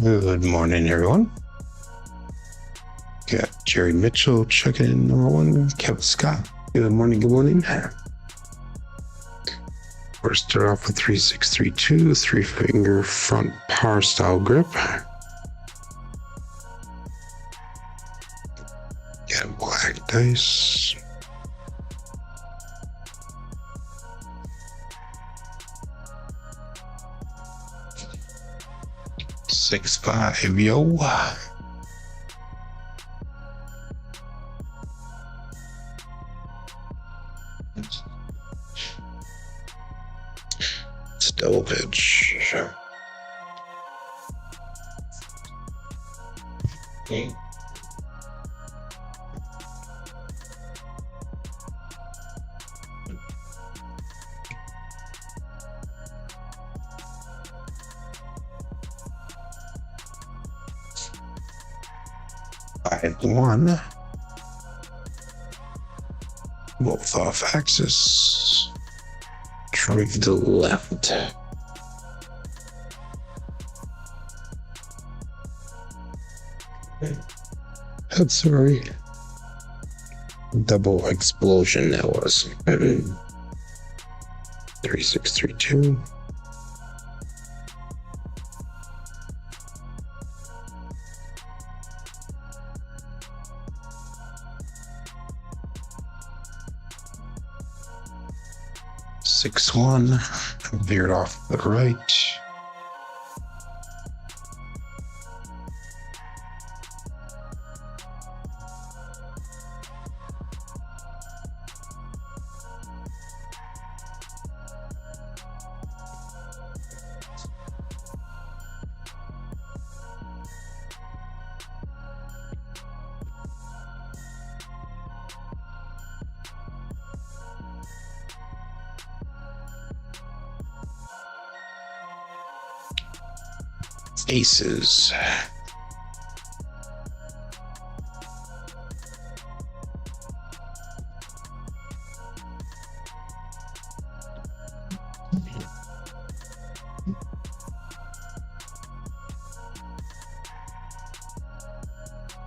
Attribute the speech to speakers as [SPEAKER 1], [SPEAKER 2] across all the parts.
[SPEAKER 1] Good morning, everyone. Got Jerry Mitchell checking in, number one. Kevin Scott. Good morning. Good morning. First, start off with 3632, 3-finger front par style grip. Got black dice. Six, 5, yo. It's a double pitch. Okay. Five, 1. Both off axis. Try to the left. I'm sorry. Double explosion that was. 3632. Six, 1. Veered off the right. Aces.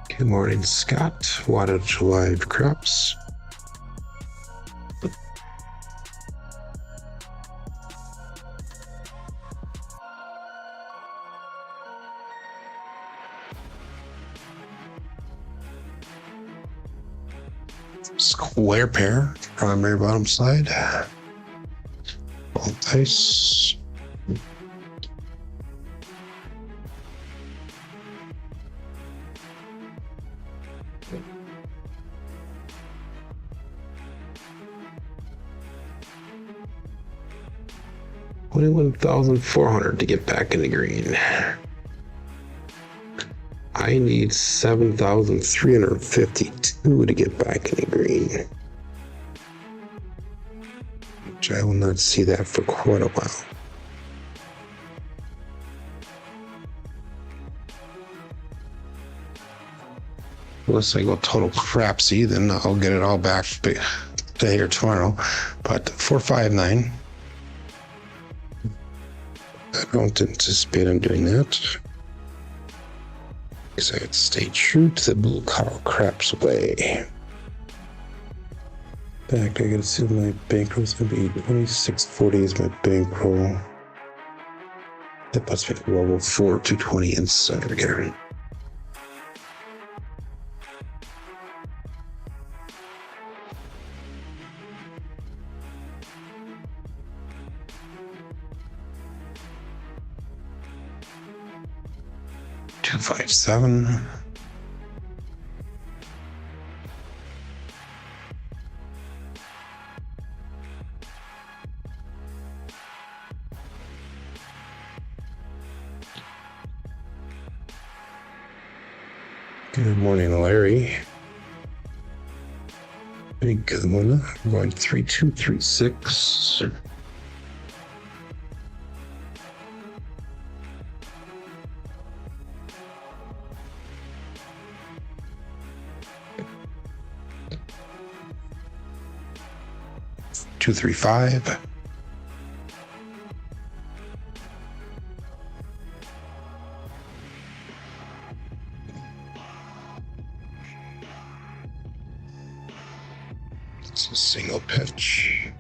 [SPEAKER 1] Good morning, Scott. Wattage live crops. Square pair, primary bottom side. All dice. $21,400 to get back in the green. I need 7,352 to get back in the green. Which I will not see that for quite a while. Unless I go total crapsee, then I'll get it all back today or tomorrow. But 459. I don't anticipate I'm doing that. I have to stay true to the blue collar craps way. In fact, I gotta see what my bankroll is gonna be. 2640 is my bankroll. That puts me at level 4, 220 inside again. Two, 5, 7. Good morning, Larry. Big good one. I'm going 3236. Two, 3, 5. Double pitch.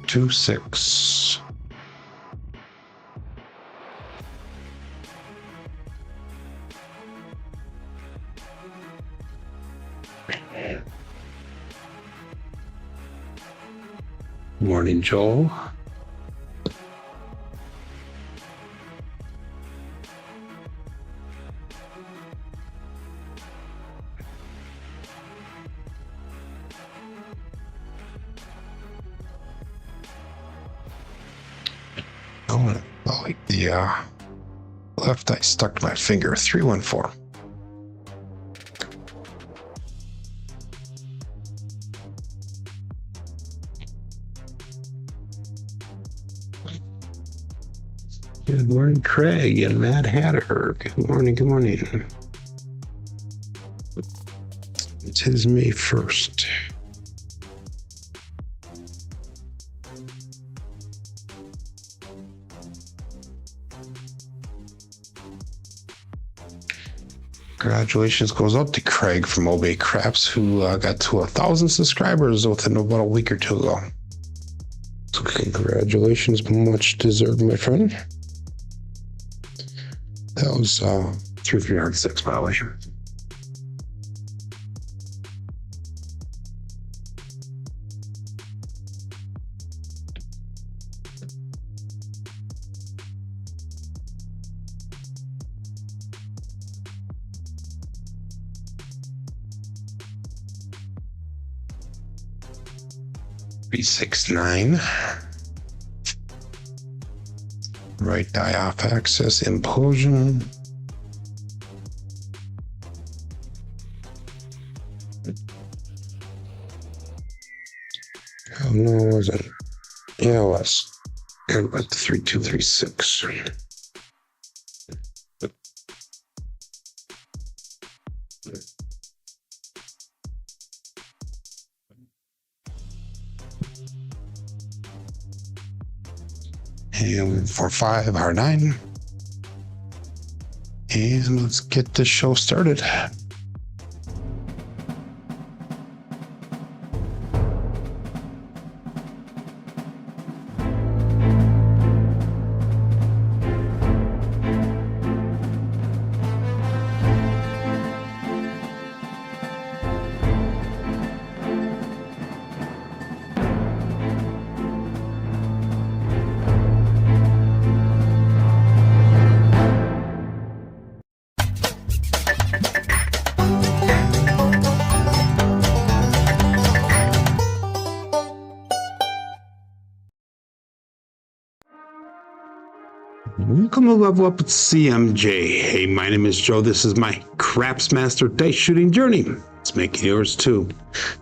[SPEAKER 1] Two, six. Morning, Joel. I like the left eye stuck to my finger. 314. Good morning, Craig and Mad Hatter. Good morning, good morning. It is May 1st. Congratulations goes up to Craig from Obey Craps, who got to 1,000 subscribers within about a week or two ago. So congratulations, much deserved, my friend. That was 306, by the way. B69. Right die off axis, implosion. Oh no, it wasn't. Yeah, it was. It was 3236. And 4-5, R9. And let's get the show started. Welcome to Level Up with CMJ. Hey, my name is Joe. This is my Craps Master Dice Shooting Journey. Let's make it yours too.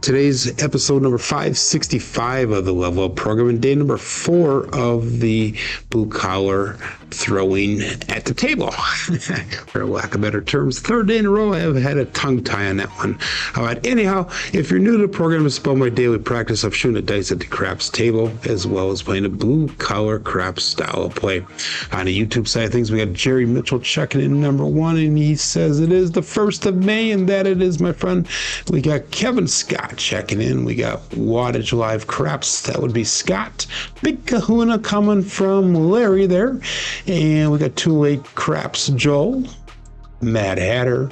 [SPEAKER 1] Today's episode number 565 of the Level Up program and day number 4 of the blue collar throwing at the table. For lack of better terms, third day in a row I have had a tongue tie on that one. All right, anyhow, if you're new to the program, it's about my daily practice of shooting the dice at the craps table, as well as playing a blue collar craps style of play. On the YouTube side of things, we got Jerry Mitchell checking in number 1, and he says it is the 1st of May, and that it is, my friend. We got Kevin Scott checking in. We got Wattage Live Craps. That would be Scott. Big kahuna coming from Larry there. And we got Too Late Craps Joel, Mad Hatter,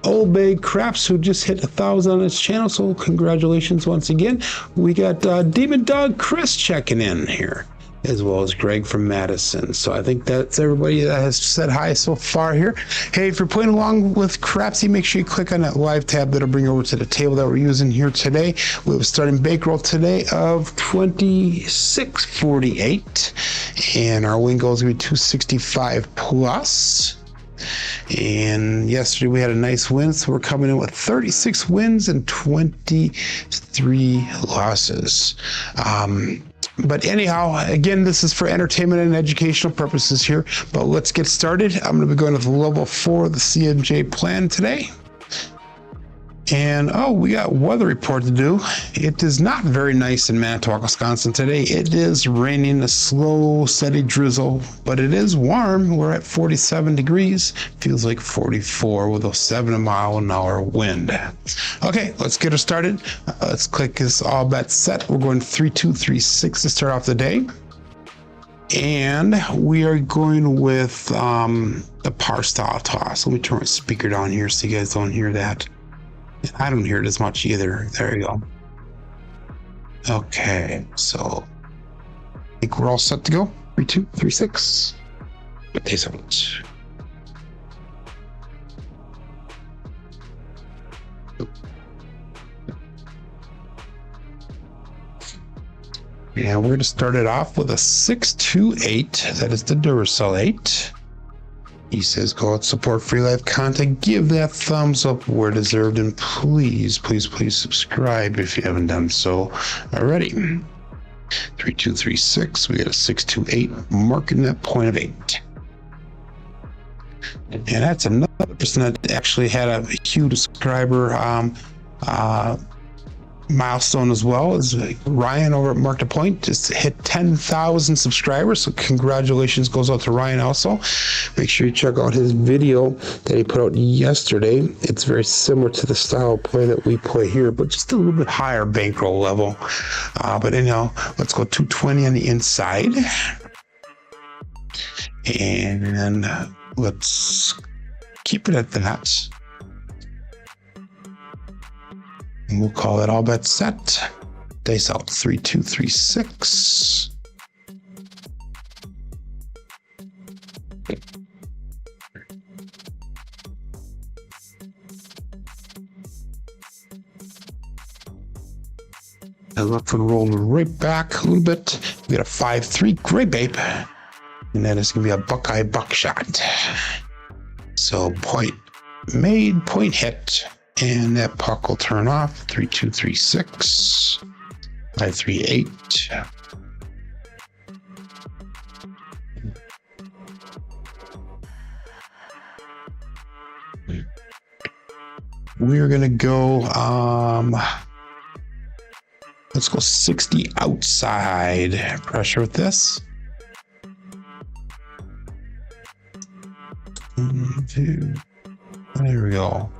[SPEAKER 1] Obey Craps, who just hit 1,000 on his channel. So congratulations once again. We got Demon Dog Chris checking in here, as well as Greg from Madison. So I think that's everybody that has said hi so far here. Hey, if you're playing along with Crapsee, make sure you click on that live tab. That'll bring you over to the table that we're using here today. We have a starting bankroll today of $26.48, and our win goal is going to be 265 plus. And yesterday we had a nice win, so we're coming in with 36 wins and 23 losses. But anyhow, again, this is for entertainment and educational purposes here. But let's get started. I'm going to be going with level 4 of the CMJ plan today. And oh, we got weather report to do. It is not very nice in Manitowoc, Wisconsin today. It is raining, a slow, steady drizzle, but it is warm. We're at 47 degrees. Feels like 44 with a 7-mile-an-hour wind. Okay, let's get her started. Let's click this all bet set. We're going 3-2-3-6 to start off the day. And we are going with the par style toss. Let me turn my speaker down here so you guys don't hear that. I don't hear it as much either. There you go. Okay, so I think we're all set to go. 3-2-3-6. But they haven't. Yeah, we're going to start it off with a 6-2-8. That is the Duracell 8. He says, go out, support free live content, give that thumbs up where deserved, and please, please, please subscribe if you haven't done so already. 3-2-3-6, we got a 6-2-8, marking that point of 8. And that's another person that actually had a huge subscriber milestone as well. Is Ryan over at Mark the Point, just hit 10,000 subscribers, so congratulations goes out to Ryan also. Make sure you check out his video that he put out yesterday. It's very similar to the style of play that we play here, but just a little bit higher bankroll level. But anyhow, let's go 220 on the inside, and let's keep it at that. And we'll call it all bet set. Dice out 3-2-3-6. I look and roll right back a little bit. We got a 5-3, great babe. And then it's gonna be a Buckeye buckshot. So point made, point hit. And that puck will turn off. 3-2-3-6. 5-3-8. We're gonna go let's go 60 outside pressure with this. 1, 2. There we go.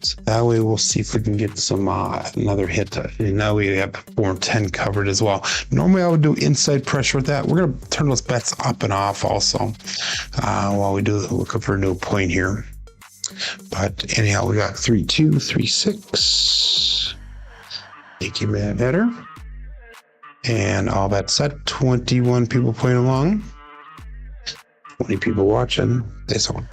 [SPEAKER 1] So that way we'll see if we can get some another hit. And now we have 4 and 10 covered as well. Normally I would do inside pressure with that. We're going to turn those bets up and off also while we do look for a new point here. But anyhow, we got 3-2-3-6. Thank you, man. Better. And all that set. 21 people playing along. 20 people watching. This one.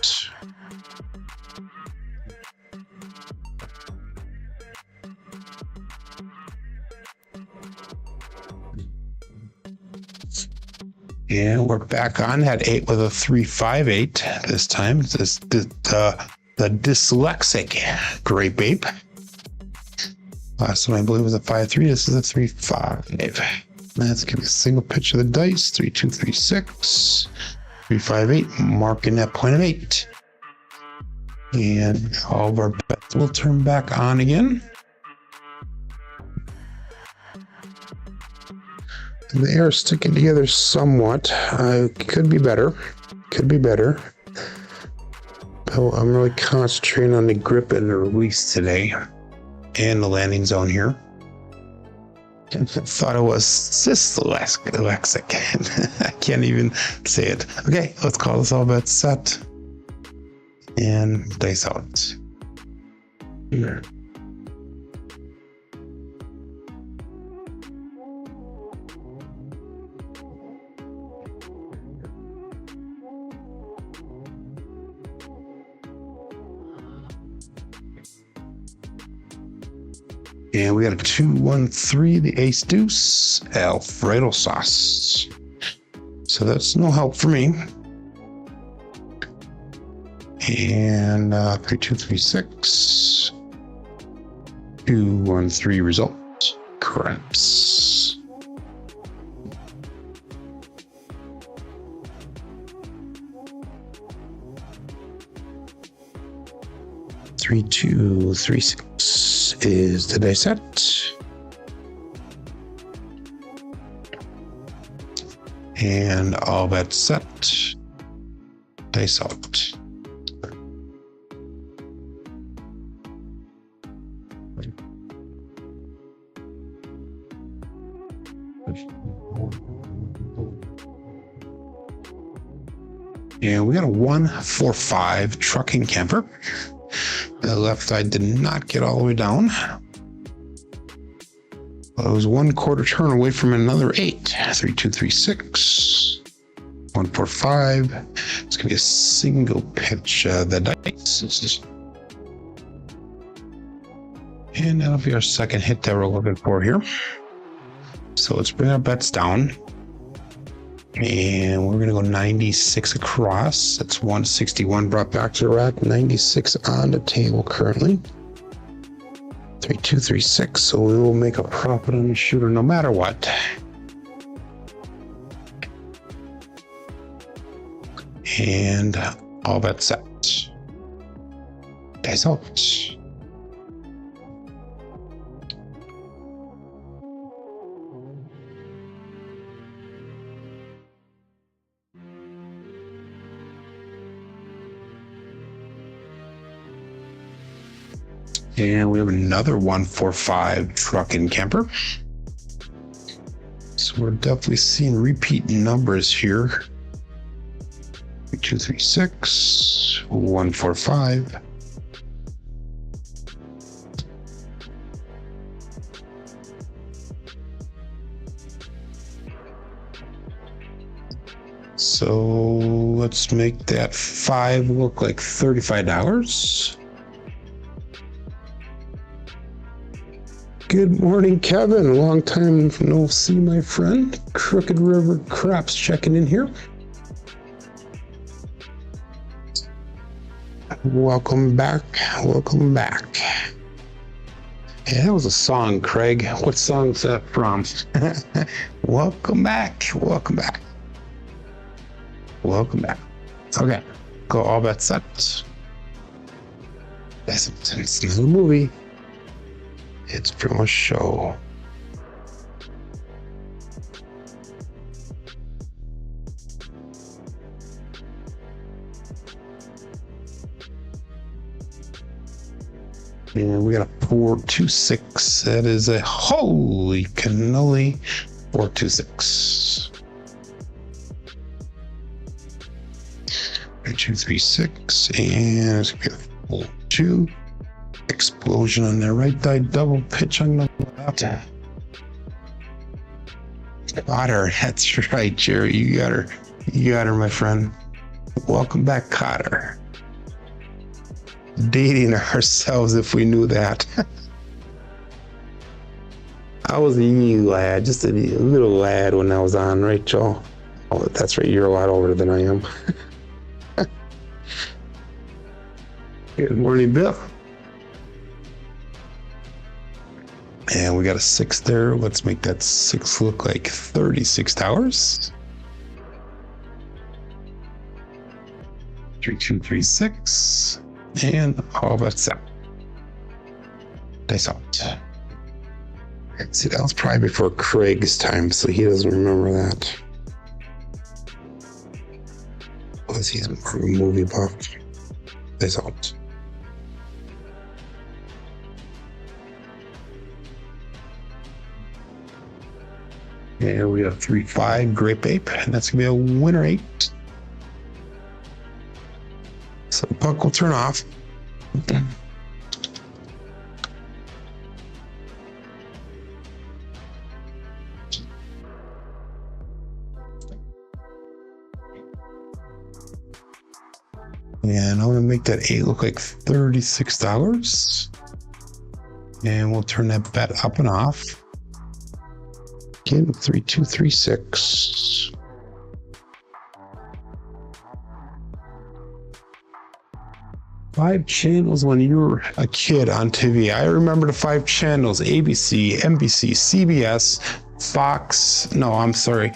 [SPEAKER 1] And we're back on that 8 with a 3-5-8 this time. This the dyslexic great babe. Last one I believe was a 5-3. This is a 3-5. Let's give a single pitch of the dice. 3-2-3-6. 3-5-8. Marking that point of 8. And all of our bets will turn back on again. They are sticking together somewhat. Could be better. Could be better. But I'm really concentrating on the grip and the release today. And the landing zone here. I thought it was dyslexic. I can't even say it. Okay, let's call this all bet set. And dice out. Here. And we got a 2-1-3, the ace deuce, Alfredo sauce. So that's no help for me. And 3-2-3-6. 2-1-3 result. Craps. 3236 is the dice set. And all bets set. Dice out. And we got a 145 trucking camper. The left side did not get all the way down. It was 1/4 turn away from another 8. 3236. 145. It's gonna be a single pitch. The dice. And that'll be our second hit that we're looking for here. So let's bring our bets down. And we're going to go 96 across. That's 161 brought back to the rack. 96 on the table currently. 3236. So we will make a profit on the shooter no matter what. And all bets set. Dice out. And we have another 145 truck and camper. So we're definitely seeing repeat numbers here. 236, 145. So let's make that 5 look like $35. Good morning, Kevin. Long time no see, my friend. Crooked River Craps checking in here. Welcome back. Welcome back. Yeah, that was a song, Craig. What song's that from? Welcome back. Welcome back. Welcome back. Okay. Go all bets set. It's not a movie. It's pretty much show. And we got a 426. That is a holy cannoli 426. 236, and it's gonna be a full 2. Explosion on the right side, double pitch on the left. Got her. That's right, Jerry. You got her. You got her, my friend. Welcome back, Cotter. Dating ourselves if we knew that. I was a wee lad, just a little lad when I was on, right, Joe? Oh, that's right. You're a lot older than I am. Good morning, Bill. And we got a 6 there. Let's make that 6 look like $36. 3236. And all bets set. Dice out. See, that was probably before Craig's time, so he doesn't remember that. Plus, he's more of a movie buff. Dice out. And we have 3-5 Grape Ape, and that's gonna be a winner 8. So the puck will turn off. And I'm gonna make that 8 look like $36. And we'll turn that bet up and off. Again, 3236. Five channels when you were a kid on TV. I remember the 5 channels: ABC, NBC, CBS, Fox. No, I'm sorry.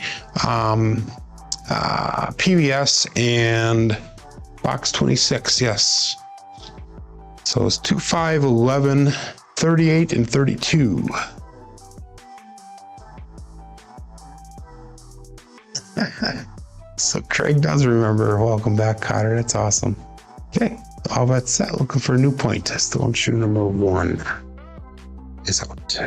[SPEAKER 1] PBS and Fox 26. Yes. So it's 2, 5, 11, 38, and 32. So Craig does remember. Welcome back, Cotter. That's awesome. Okay, all that set. Looking for a new point. Still on shoe number 1 is out.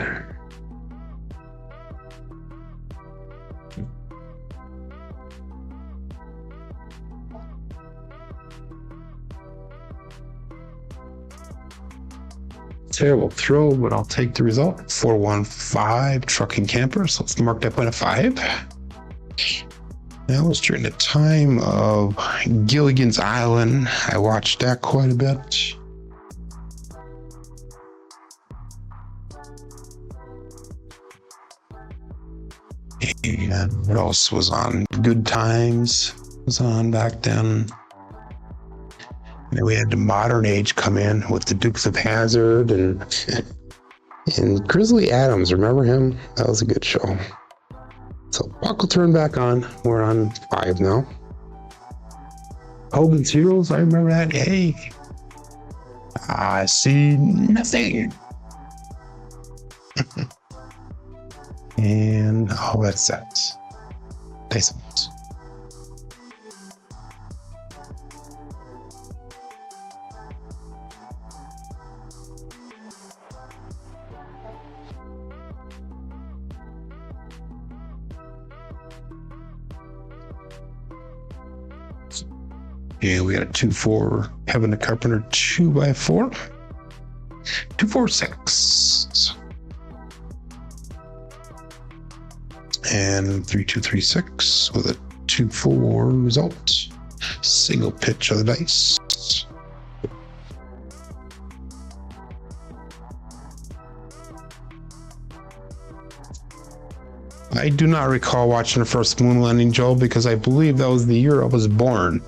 [SPEAKER 1] Terrible throw, but I'll take the result. 415 trucking camper. So let's mark that point at 5. That was during the time of Gilligan's Island. I watched that quite a bit. And what else was on? Good Times was on back then. And then we had the modern age come in with the Dukes of Hazzard and Grizzly Adams. Remember him? That was a good show. So buckle turn back on. We're on 5 now. Hogan's Heroes, I remember that. Hey, I see nothing. And all that's set. Nice. Yeah, we got a 2-4, Kevin the Carpenter 2x4, 2-4-6, and 3-2-3-6 with a 2-4 result. Single pitch of the dice. I do not recall watching the first moon landing, Joel, because I believe that was the year I was born.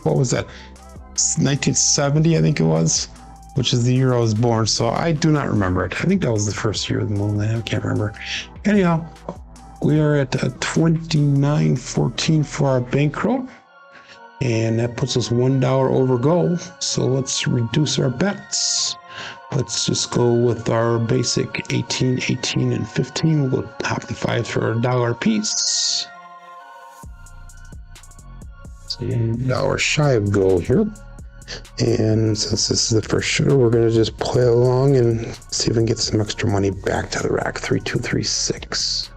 [SPEAKER 1] What was that? 1970, I think it was, which is the year I was born. So I do not remember it. I think that was the first year of the moon landing. I can't remember. Anyhow, we are at 29.14 for our bankroll, and that puts us $1 over goal. So let's reduce our bets. Let's just go with our basic 18, 18, and 15. We'll go top the 5 for $1 a piece. $1 shy of goal here. And since this is the first shooter, we're going to just play along and see if we can get some extra money back to the rack. 3, 2, 3, 6.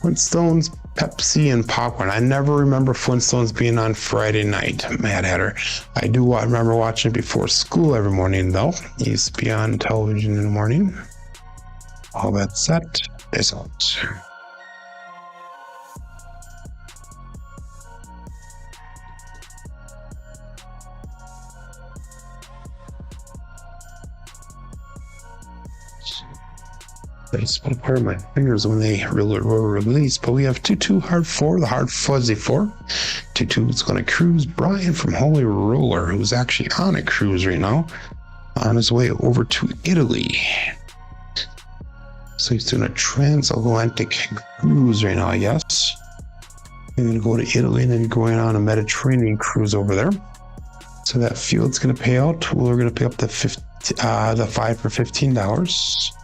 [SPEAKER 1] Flintstones, Pepsi, and popcorn. I never remember Flintstones being on Friday night. Mad Hatter. I do remember watching it before school every morning, though. It used to be on television in the morning. All that set is out. I spun part of my fingers when they were released, but we have 2-2 hard 4, the hard fuzzy 4. 2-2 is going to cruise Brian from Holy Roller, who's actually on a cruise right now, on his way over to Italy. So he's doing a transatlantic cruise right now, I guess. He's going to go to Italy and then going on a Mediterranean cruise over there. So that field's going to pay out. We're going to pay up the 5 for $15.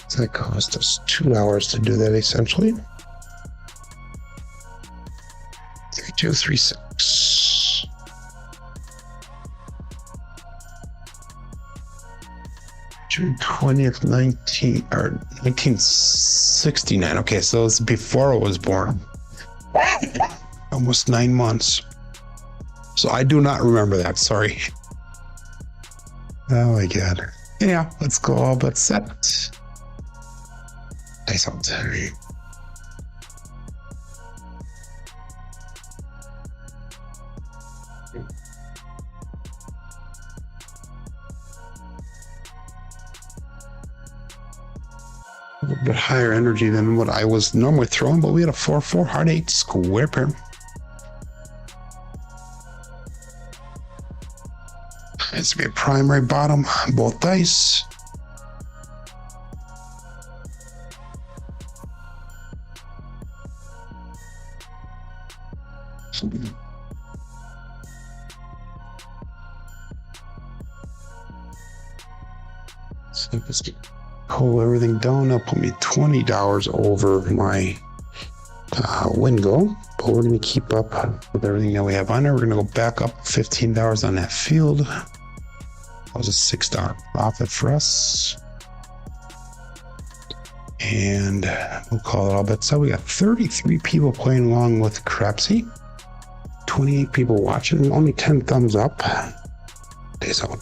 [SPEAKER 1] So that cost us $2 to do that, essentially. 3, 2, 3, 6. June 20th, 1969. Okay, so it's before I was born. Almost 9 months. So I do not remember that. Sorry. Oh my God. Yeah, let's go all but set. Nice out. A little bit higher energy than what I was normally throwing, but we had a 4-4 hard 8 square pair. It's going to be a primary bottom on both dice. Just pull everything down. That'll put me $20 over my win goal. But we're going to keep up with everything that we have on there. We're going to go back up $15 on that field. That was a $6 profit for us. And we'll call it all bets. So we got 33 people playing along with Crapsee. 28 people watching. Only 10 thumbs up. Days out.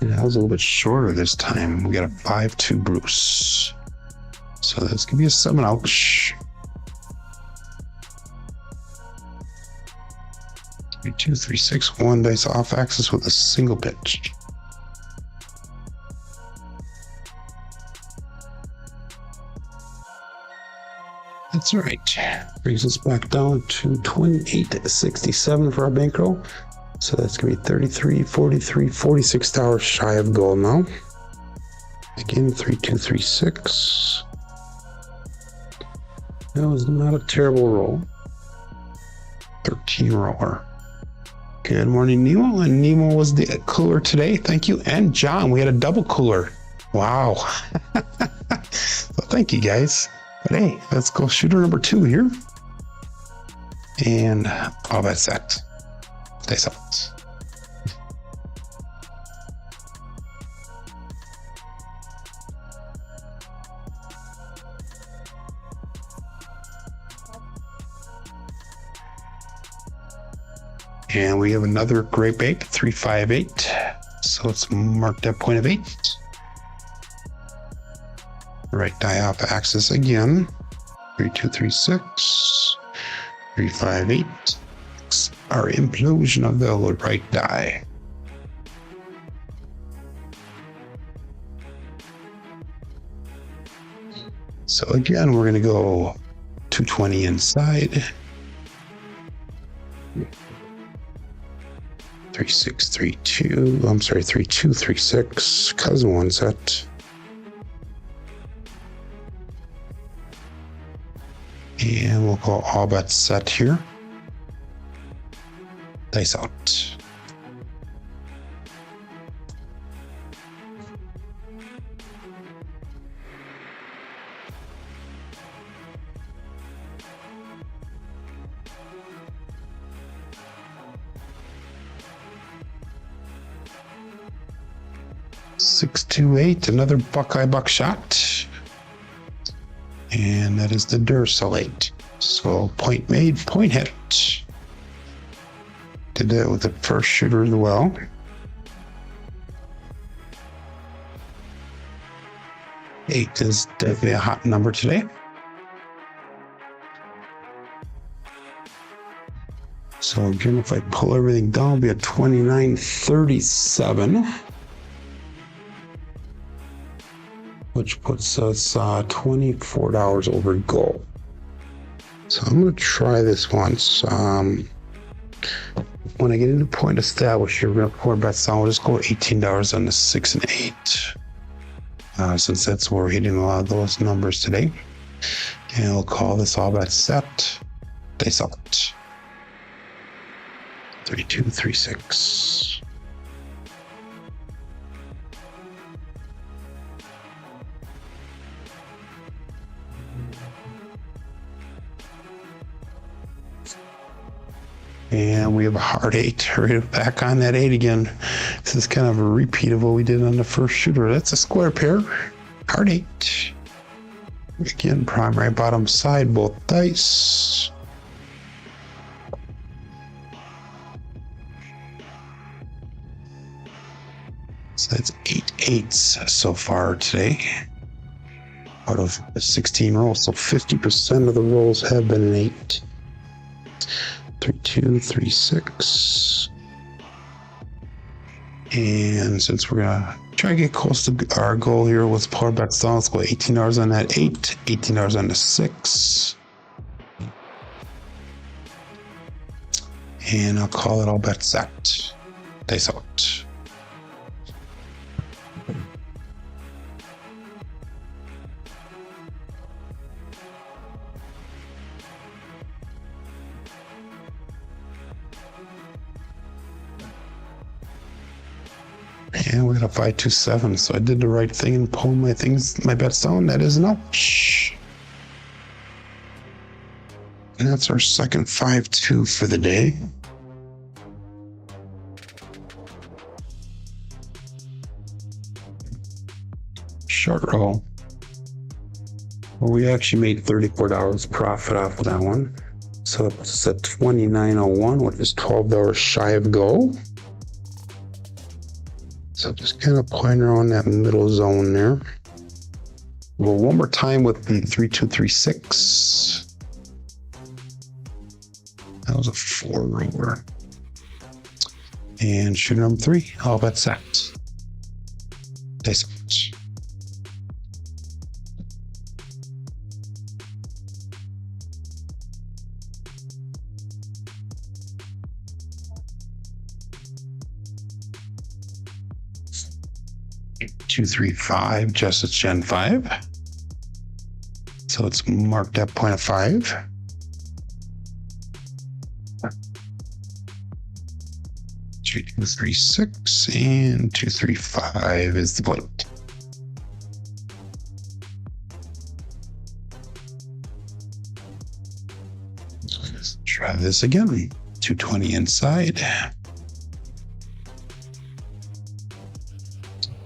[SPEAKER 1] That was a little bit shorter this time. We got a 5-2 Bruce. So this could be a 7 ouch. 3-2, 3-6, 1 dice off axis with a single pitch. That's all right. Brings us back down to 28.67 for our bankroll. So that's going to be 33, 43, $46 shy of goal now. Again, 3-2, 3-6. That was not a terrible roll. 13 roller. Good morning, Nemo. And Nemo was the cooler today. Thank you. And John, we had a double cooler. Wow. So thank you, guys. But hey, let's go shooter number 2 here. And all that's set. Dice out. And we have another great bait, 358. So let's mark that point of 8. Right die off axis again. 3-2, 3-6. 358. Our implosion of the right die. So again, we're going to go 220 inside. 3-6-3-2. I'm sorry, 3-2-3-6. Cousin one set. And we'll go all bets set here. Dice out. Six, 2, 8. Another Buckeye buckshot. And that is the Dursolate. So point made, point hit. Did that with the first shooter as well. Eight is definitely a hot number today. So again, if I pull everything down, it'll be a 29.37, which puts us $24 over goal. So I'm going to try this once. When I get into point established, you're going to pour bets down. We'll just go $18 on the 6 and 8, since that's where we're hitting a lot of those numbers today. And we'll call this all bets set. Dice out. 3-2, 3-6. And we have a hard 8. We're back on that 8 again. This is kind of a repeat of what we did on the first shooter. That's a square pair. Hard 8. Again, primary bottom side, both dice. So that's 8 8s so far today. Out of 16 rolls. So 50% of the rolls have been an 8. 3-2, 3-6. And since we're gonna try to get close to our goal here with power bets down, let's go $18 on that 8, $18 on the 6. And I'll call it all bets set. Dice out. And we got a 527. So I did the right thing and pulled my bets down. That is an ouch. And that's our second 5-2 for the day. Short roll. Well, we actually made $34 profit off of that one. So it's at 29.01, which is $12 shy of goal. So just kind of playing around that middle zone there. Well, one more time with the 3236. That was a 4-roller. And shooter number 3, all bets set. Dice out. 235, just it's Gen 5. So it's marked at 0.5. Two, 236 and 235 is the point. Let's try this again. 220 inside.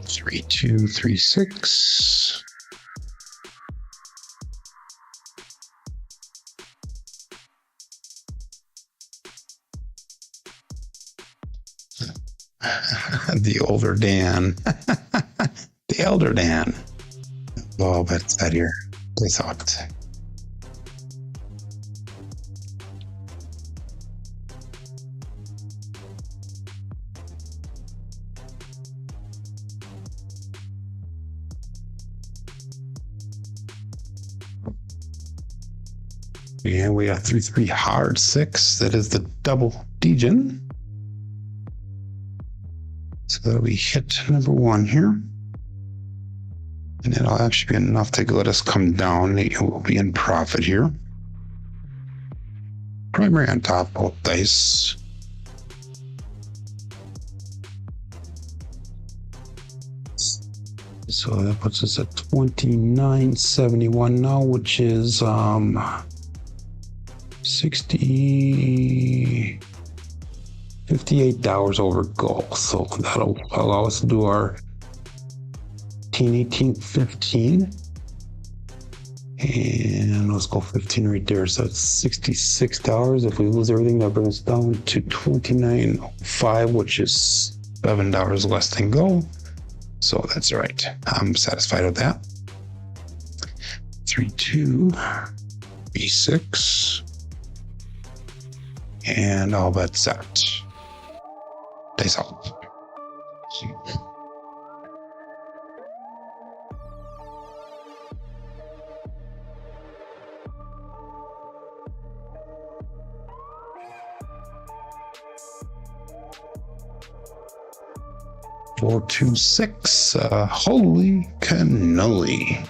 [SPEAKER 1] 3236. The older Dan. The elder Dan. Oh, that's that here. They thought. And we got 3-3 hard 6. That is the double degen. So that'll be hit number 1 here. And it'll actually be enough to let us come down. It will be in profit here. Primary on top, both dice. So that puts us at 29.71 now, which is $58 over goal. So that'll allow us to do our 18, 15. And let's go 15 right there. So it's $66. If we lose everything, that brings us down to $29.05, which is $7 less than goal. So that's all right. I'm satisfied with that. 3-2, B6. And all bets set. Dice out. Four, 2, 6. Holy cannoli.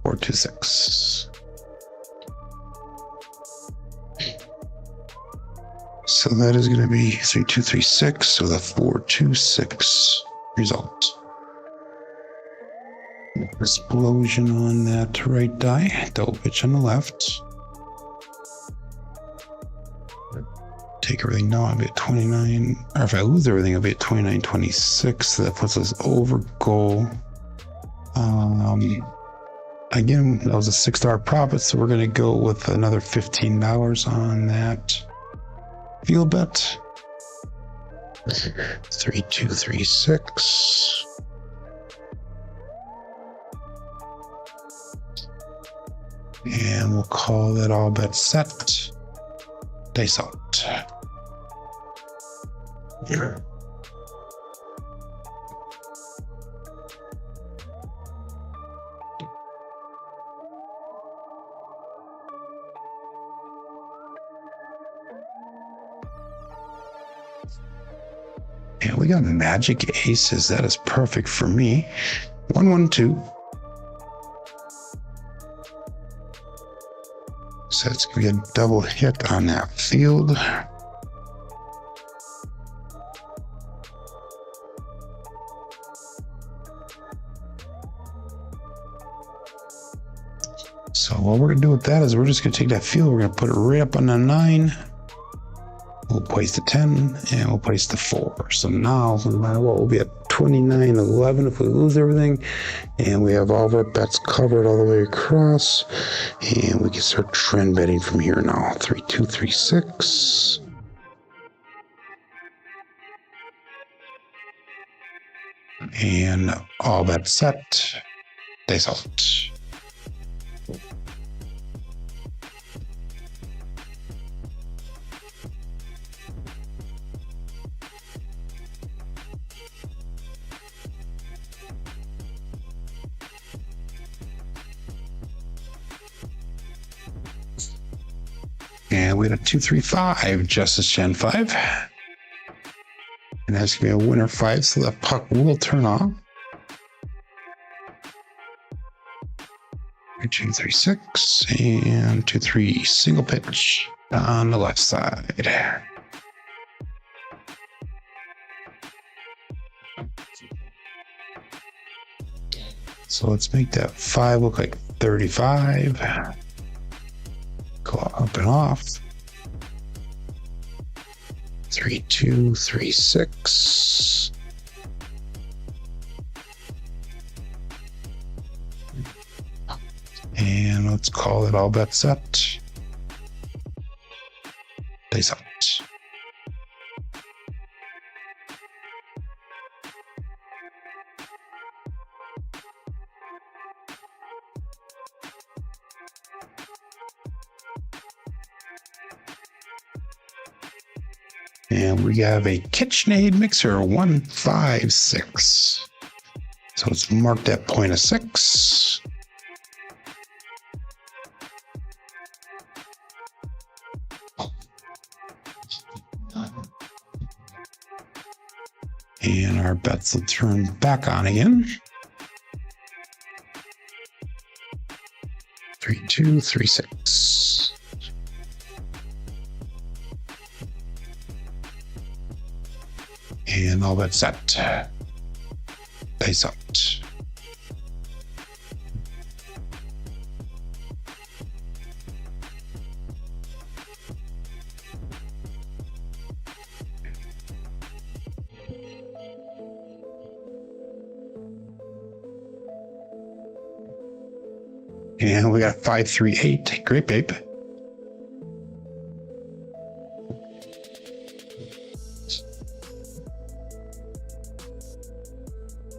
[SPEAKER 1] 4, 2, 6. So that is going to be 3236 with a 426 result. Explosion on that right die. Double pitch on the left. Take everything now, I'll be at 29. Or if I lose everything, I'll be at 29.26. So that puts us over goal. Again, that was a $6 profit, so we're going to go with another $15 on that field bet. 3236. And we'll call that all bet set. Dice out. Yeah. And we got magic aces. That is perfect for me. 1, 1, 2. So it's going to be a double hit on that field. So what we're gonna do with that is we're just gonna take that field, we're gonna put it right up on the 9. We'll place the 10 and we'll place the 4. So now, no matter what, we'll be at 29-11 if we lose everything. And we have all of our bets covered all the way across. And we can start trend betting from here now. 3, 2, 3, 6. And all bets set. Dice out. And we had a 2, 3, 5, Justice Gen 5. And that's going to be a winner 5, so that puck will turn off. 3, 2, 3, 6, and 2, 3, single pitch on the left side. So let's make that 5 look like 35. Go up and off. 3, 2, 3, 6. And let's call it all bets set. Dice out. And we have a KitchenAid mixer 156. So let's mark that point of 6. And our bets will turn back on again. 3, 2, 3, 6. And all that's set. Dice out. And we got 5, 3, 8. Great, babe.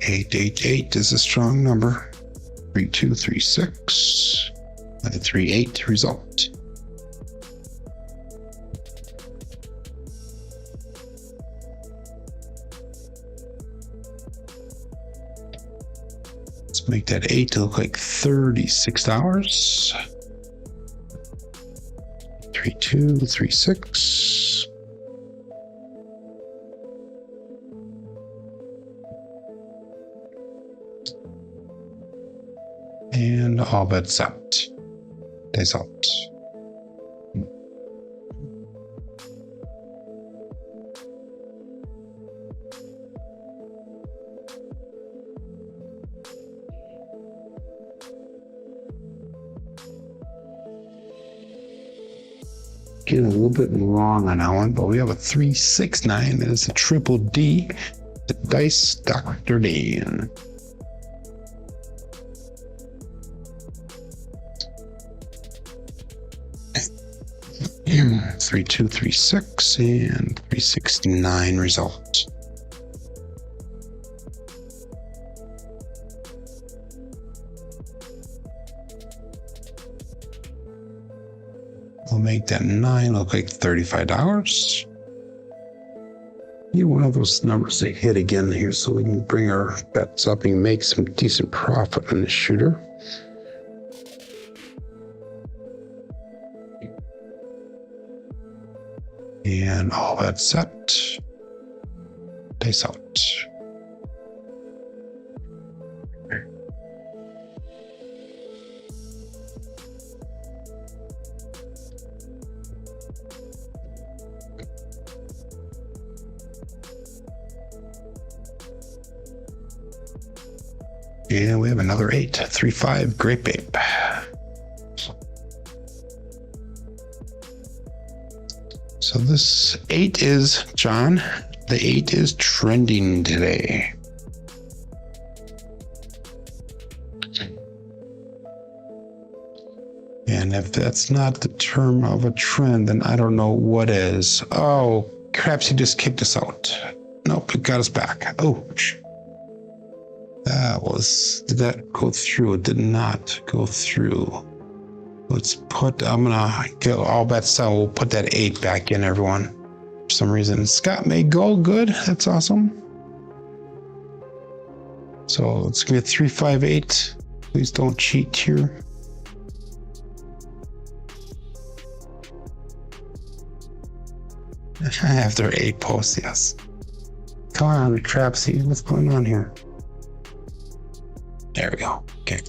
[SPEAKER 1] 888 is a strong number. 3, 2, 3, 6. 3, 8 result. Let's make that 8 to look like $36. 3, 2, 3, 6. And all bets out. Dice out. Getting a little bit wrong on that one, but we have a 3, 6, 9. That is a triple D. The Dice Dr. Dan. 3, 2, 3, 6, and 369 result. We'll make that 9 look like $35. Need one of those numbers to hit again here so we can bring our bets up and make some decent profit on this shooter. And all that's set. Dice out. And we have another 8, 3, 5, great babe. So this 8 is, John, the 8 is trending today. And if that's not the term of a trend, then I don't know what is. Oh, Crapsee just kicked us out. Nope, it got us back. Oh, did that go through? It did not go through. Let's put, I'm gonna get all bets set. We'll put that 8 back in, everyone. For some reason, Scott made go good. That's awesome. So it's gonna be a 358. Please don't cheat here. After 8 posts, yes. Come on, Crapsee, what's going on here? There we go. Okay.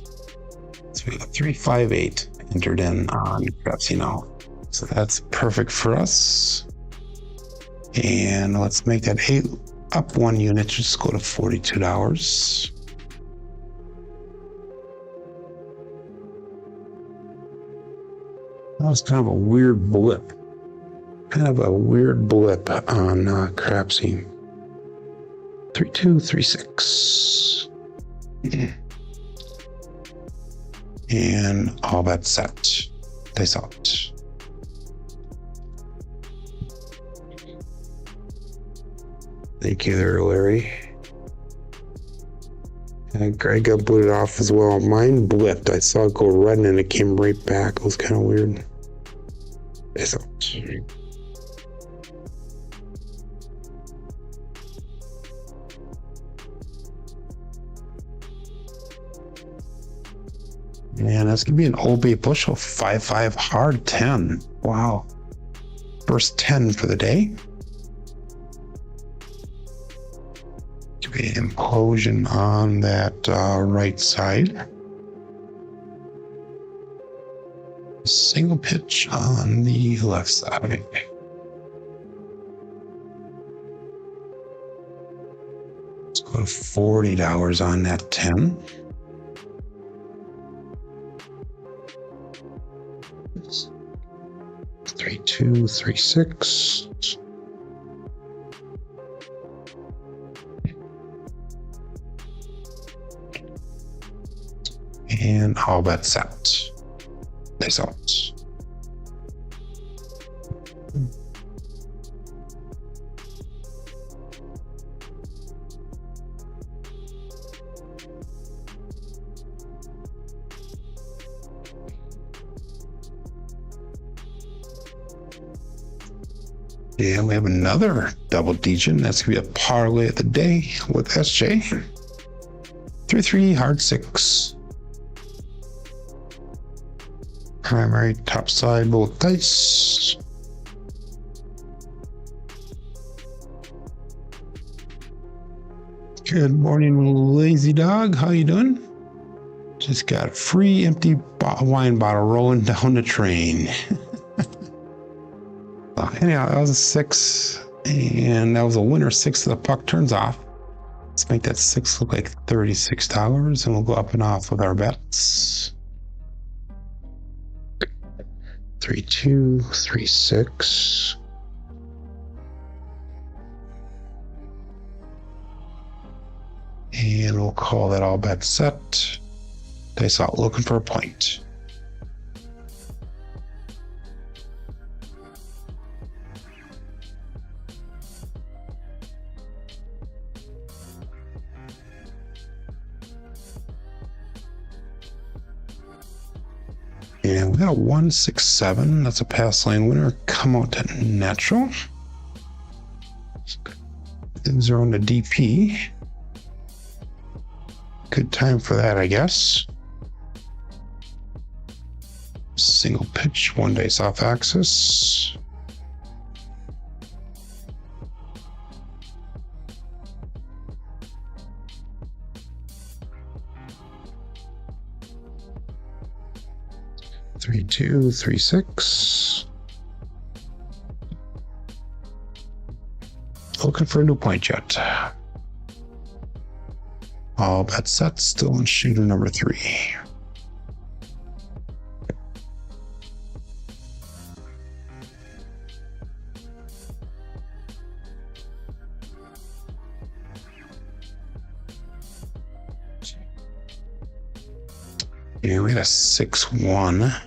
[SPEAKER 1] So we got 358 entered in on Crapsee now. So that's perfect for us. And let's make that 8 up 1 unit. Just go to $42. That was kind of a weird blip. Kind of a weird blip on Crapsee. 3236. And all that set. Dice out. Thank you there, Larry. Greg got booted off as well. Mine blipped. I saw it go red and it came right back. It was kind of weird. Dice out. Man, that's gonna be an Old Bay bushel 5-5 hard 10. Wow. First 10 for the day. Could be an implosion on that right side. Single pitch on the left side. Let's go to $40 on that 10. Three, 2, 3, 6. And all that set. Nice out. And we have another double digit. That's gonna be a parlay of the day with SJ. 3-3 hard 6. Primary top side both dice. Good morning, lazy dog. How you doing? Just got a free empty wine bottle rolling down the train. Anyhow, that was a 6, and that was a winner 6 the puck turns off. Let's make that 6 look like $36, and we'll go up and off with our bets. 3, 2, 3, 6. And we'll call that all bet set. Dice out looking for a point. And we got a 167. That's a pass lane winner. Come out to natural. Things are on the DP. Good time for that, I guess. Single pitch, 1 dice off axis. Three, 2, 3, 6. Looking for a new point yet. All bet set, still in shooter number 3. Yeah, we got a 6-1.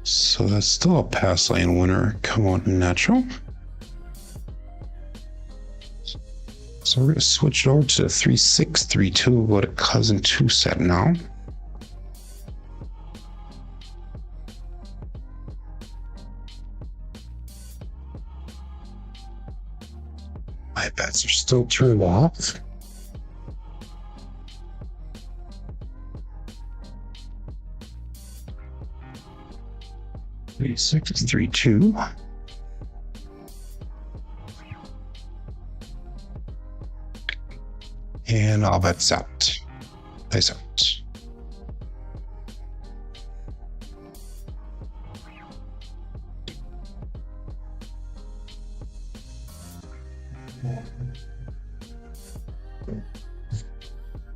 [SPEAKER 1] So that's still a pass lane winner. Come on, natural. So we're going to switch it over to 3-6-3-2. We'll go to cousin 2 set now. My bets are still turned off. Three, 6, 3, 2. And all bets out. Nice out.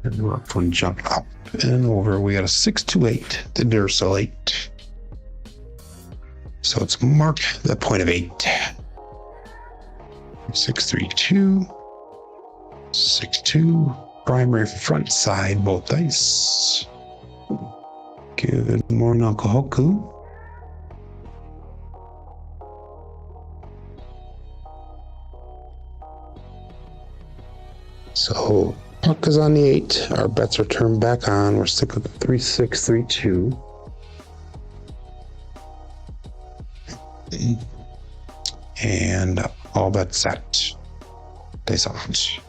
[SPEAKER 1] And we're up one jump up and over. We got a 6-2-8. The Duracell 8. So it's mark the point of 8. 6-3-2. 6-2. Primary front side, both dice. Good morning, Uncle Hoku. So puck is on the 8. Our bets are turned back on. We're sticking with 3-6-3-2. And all bets set. Days out.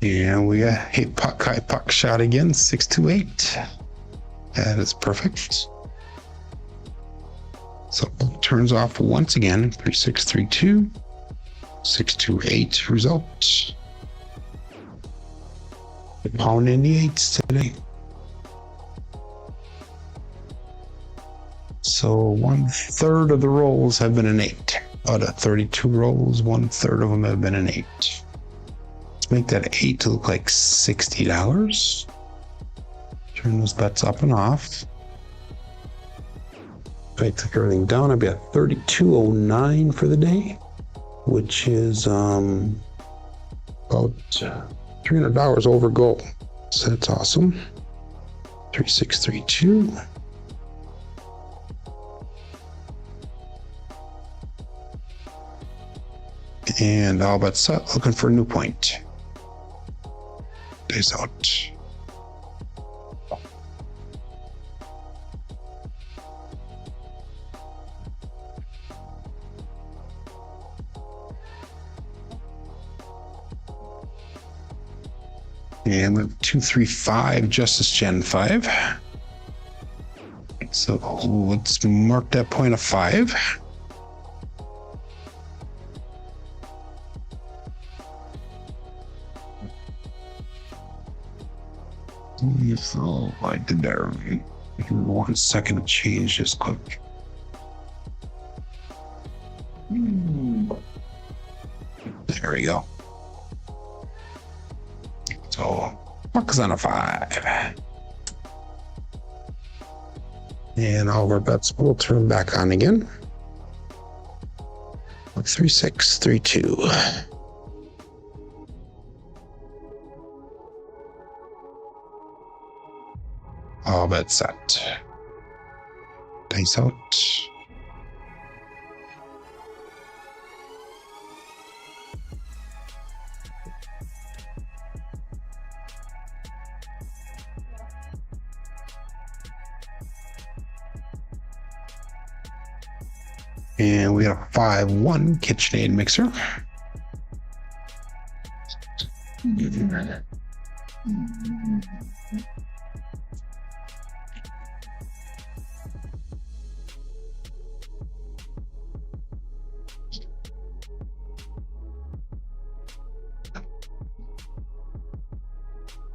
[SPEAKER 1] And we got a puck, high puck shot again, 6-2-8. That is perfect. So turns off once again, 3-6-3-2, 6-2-8 result. Pounding the 8s today. So 1/3 of the rolls have been an 8. Out of 32 rolls, 1/3 of them have been an 8. Let's make that 8 to look like $60. Turn those bets up and off. If I took everything down, I'd be at 32.09 for the day, which is about $300 over goal. So that's awesome. 3-6-3-2. And all but set, looking for a new point. Days out. And we have 2-3-5 Justice Gen 5. So let's mark that point of 5. So I did that. 1 second to change this quick. There we go. So mark is on a 5. And all of our bets will turn back on again. 3-6-3-2. All bets set. Dice out. And we have a 5-1 KitchenAid mixer.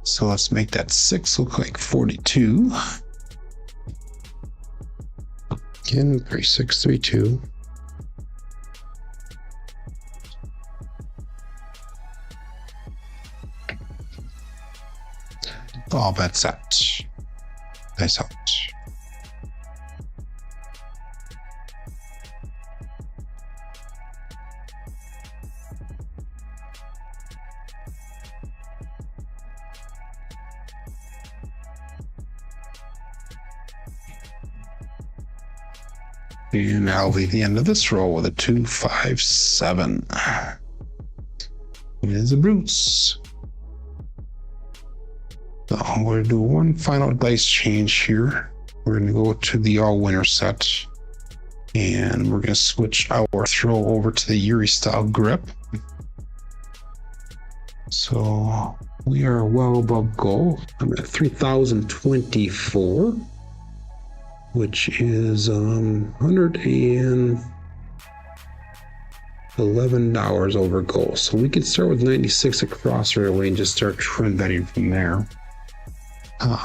[SPEAKER 1] So let's make that 6 look like 42. Again, 3-6-3-2. All bets set. Dice out. And I'll leave the end of this roll with a 2, 5, 7. It is a Bruce. So we're going to do one final dice change here. We're going to go to the all-winner set. And we're going to switch our throw over to the Yuri style grip. So we are well above goal. I'm at 3,024. Which is $111 over goal. So we could start with 96 across right away and just start trend betting from there.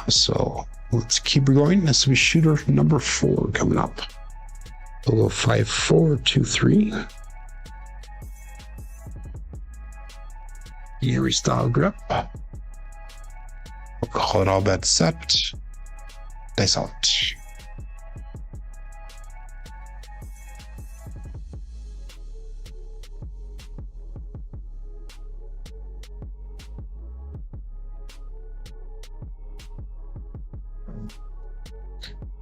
[SPEAKER 1] So let's keep going. This will be shooter number 4 coming up. We'll go 5, 4, 2, 3. Yuri style grip. We'll call it all bet set. Dice out.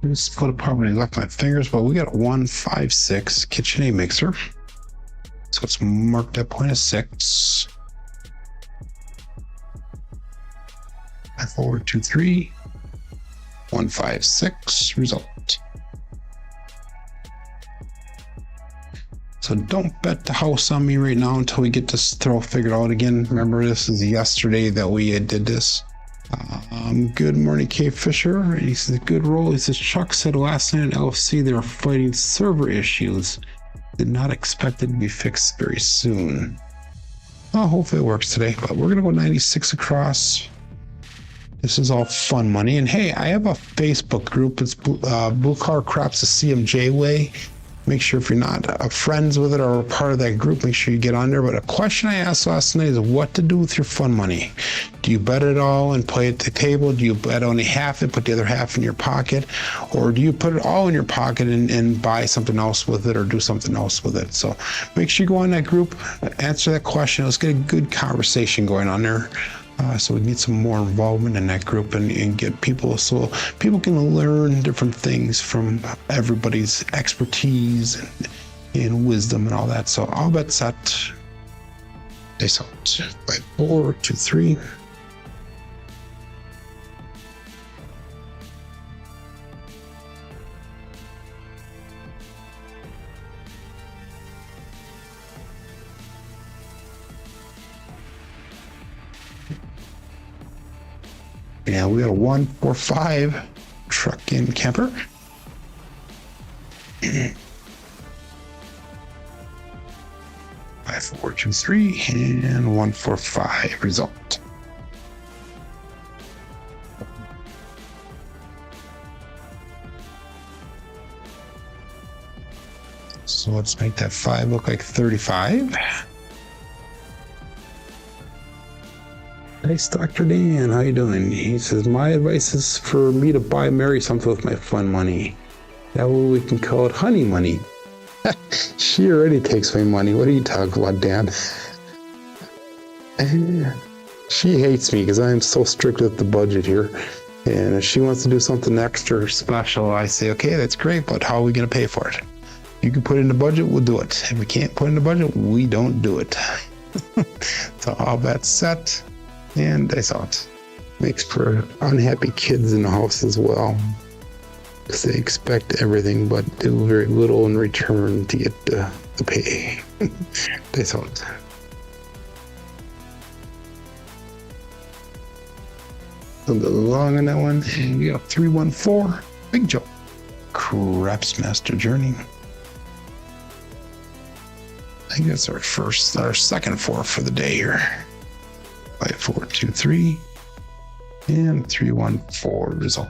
[SPEAKER 1] Just put apart when I left my fingers, but we got a 1, 5, 6 KitchenAid mixer. So it's marked at point of 6. 5, 4, 2, 3. 1, 5, 6. Result. So don't bet the house on me right now until we get this throw figured out again. Remember, this is yesterday that we did this. Good morning, K Fisher. He says, good roll. He says, Chuck said last night at LFC they were fighting server issues. Did not expect it to be fixed very soon. Well, hopefully it works today, but we're going to go 96 across. This is all fun money. And hey, I have a Facebook group. It's Blue Car Crapsee CMJ way. Make sure if you're not friends with it or a part of that group, make sure you get on there. But a question I asked last night is what to do with your fun money. Do you bet it all and play at the table? Do you bet only half it, put the other half in your pocket? Or do you put it all in your pocket and buy something else with it or do something else with it? So make sure you go on that group, answer that question. Let's get a good conversation going on there. So we need some more involvement in that group and get people so people can learn different things from everybody's expertise and wisdom and all that. So all bet set. Dice out. 5, 4, 2, 3. And we got a 1, 4, 5 truck in camper. 5, 4, 2, 3, and 1, 4, 5 result. So let's make that 5 look like 35. Nice, Dr. Dan. How you doing? He says, my advice is for me to marry something with my fun money. That way we can call it honey money. She already takes my money. What are you talking about, Dan? She hates me because I am so strict with the budget here. And if she wants to do something extra special, I say, okay, that's great, but how are we going to pay for it? You can put it in the budget, we'll do it. If we can't put it in the budget, we don't do it. So all that's set. And dice out. Makes for unhappy kids in the house as well. Because they expect everything but do very little in return to get the pay. Dice out. A little bit long on that one. And we got 314. Big Joe. Craps Master Journey. I think that's our second 4 for the day here. 5, 4, 2, 3, and 3, 1, 4 result.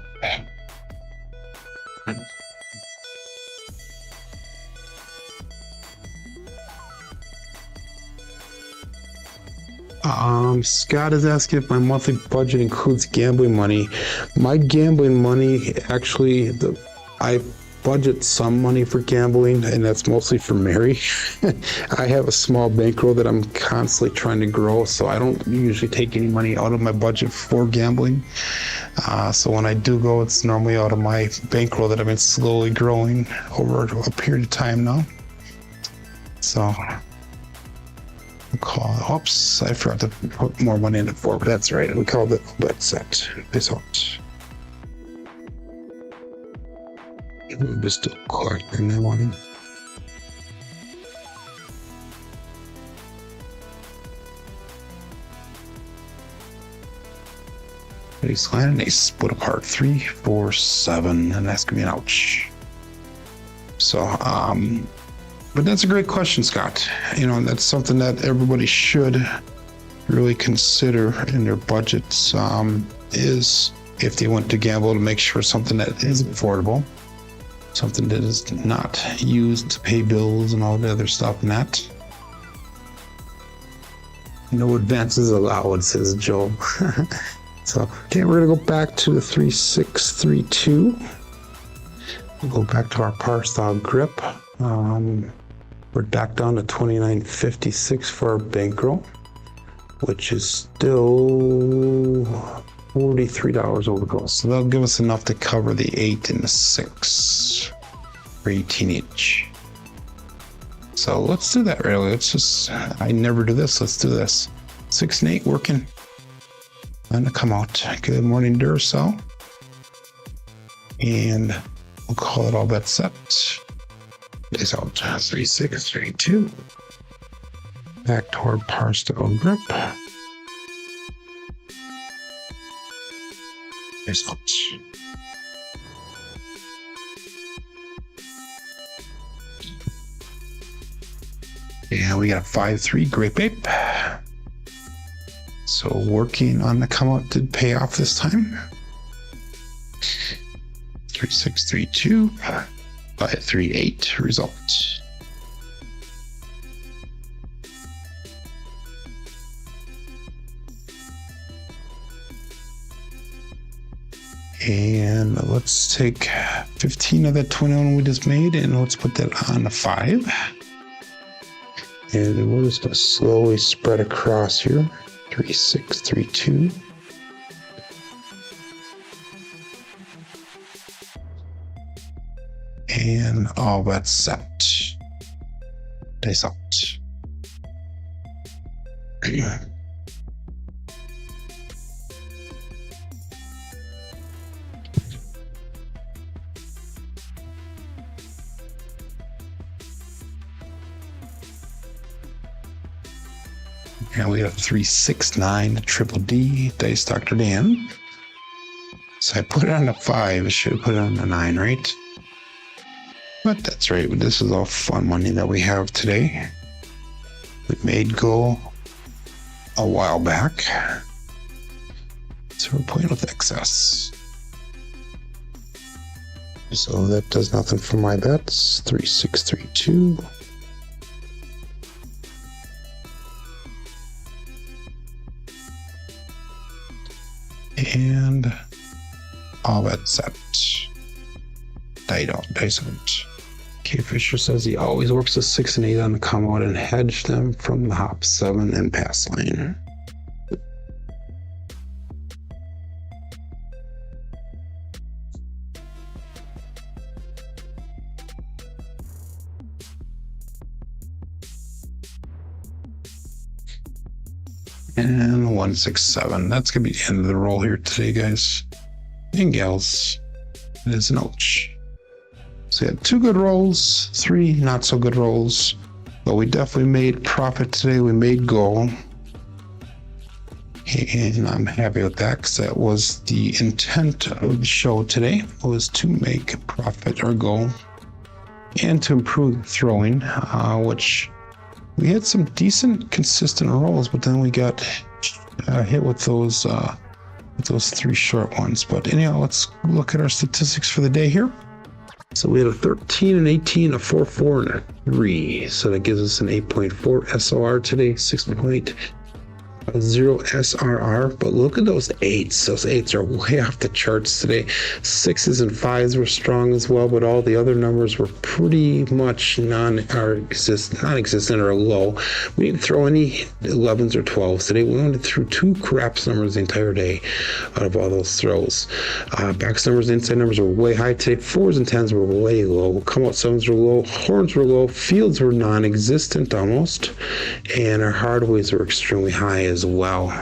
[SPEAKER 1] Scott is asking if my monthly budget includes gambling money. My gambling money, actually, I budget some money for gambling, and that's mostly for Mary. I have a small bankroll that I'm constantly trying to grow, so I don't usually take any money out of my budget for gambling. So when I do go, it's normally out of my bankroll that I've been slowly growing over a period of time now. So oops, I forgot to put more money in it for, but that's right. We call it bet set. This out. I'm just collecting that one. Ace line and ace split apart 3, 4, 7, and that's gonna be an ouch. So, but that's a great question, Scott. You know, that's something that everybody should really consider in their budgets. Is if they want to gamble, to make sure something that is affordable, something that is not used to pay bills and all the other stuff and that. No advances allowed, says Joe. So, okay, we're gonna go back to the 3632. We'll go back to our par style grip. We're back down to 29.56 for our bankroll, which is still $43 over goal. So that'll give us enough to cover the 8 and the 6 for 18 each. So let's do that really. Let's just, I never do this. Let's do this. 6 and 8 working. And come out. Good morning, Duracell. And we'll call it all bet set. It's out 3, 6, 3, 2. Back toward par style grip. It's out. Yeah, we got a 5-3 grape ape. So working on the come out did pay off this time. 3, 6, 3, 2. 5, 3, 8 result. And let's take 15 of that 21 we just made and let's put that on a 5. And we're just going to slowly spread across here. 3, 6, 3, 2. And all that's set. Dice out. And we got 3, 6, 9, triple D, Dice Dr. Dan. So I put it on a 5. I should have put it on a 9, right? But that's right. This is all fun money that we have today. We made go a while back. So we're playing with excess. So that does nothing for my bets. 3, 6, 3, 2. And all that set. Dice out. K Fisher says he always works a 6 and 8 on the come out and hedge them from the hop 7 and pass lane. And 1, 6, 7. That's gonna be the end of the roll here today, guys and gals. It is an ouch. So we had 2 good rolls, 3 not so good rolls, but we definitely made profit today. We made goal, and I'm happy with that because that was the intent of the show today, was to make profit or goal and to improve throwing, which we had some decent consistent rolls, but then we got hit with those 3 short ones. But anyhow, let's look at our statistics for the day here. So we had a 13 and 18, a 4, 4, and a 3. So that gives us an 8.4 SOR today, 6.5 0 SRR, but look at those eights. Those eights are way off the charts today. Sixes and fives were strong as well, but all the other numbers were pretty much non-existent or low. We didn't throw any 11s or 12s today. We only threw 2 craps numbers the entire day out of all those throws. Backs numbers, inside numbers were way high today. 4s and 10s were way low. Come out 7s were low. Horns were low. Fields were non-existent almost. And our hardways were extremely high as well.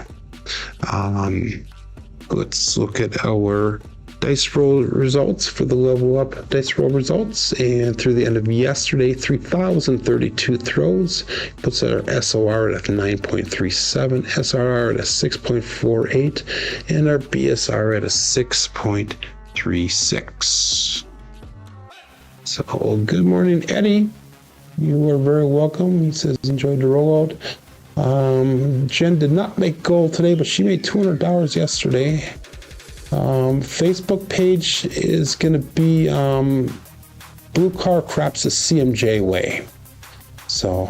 [SPEAKER 1] Let's look at our dice roll results for the level up dice roll results. And through the end of yesterday, 3,032 throws puts our SOR at 9.37, SRR at a 6.48, and our BSR at a 6.36. So good morning, Eddie. You are very welcome. He says enjoyed the rollout. Jen did not make gold today, but she made $200 yesterday. Facebook page is going to be Blue Car Craps the CMJ way. So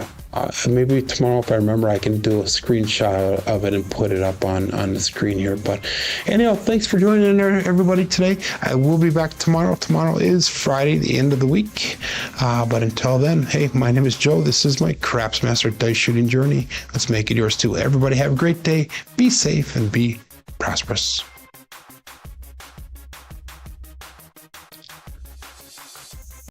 [SPEAKER 1] maybe tomorrow, if I remember, I can do a screenshot of it and put it up on the screen here. But anyhow, thanks for joining everybody today. I will be back tomorrow. Tomorrow is Friday, the end of the week. But until then, hey, my name is Joe. This is my Craps Master Dice Shooting Journey. Let's make it yours too. Everybody have a great day. Be safe and be prosperous.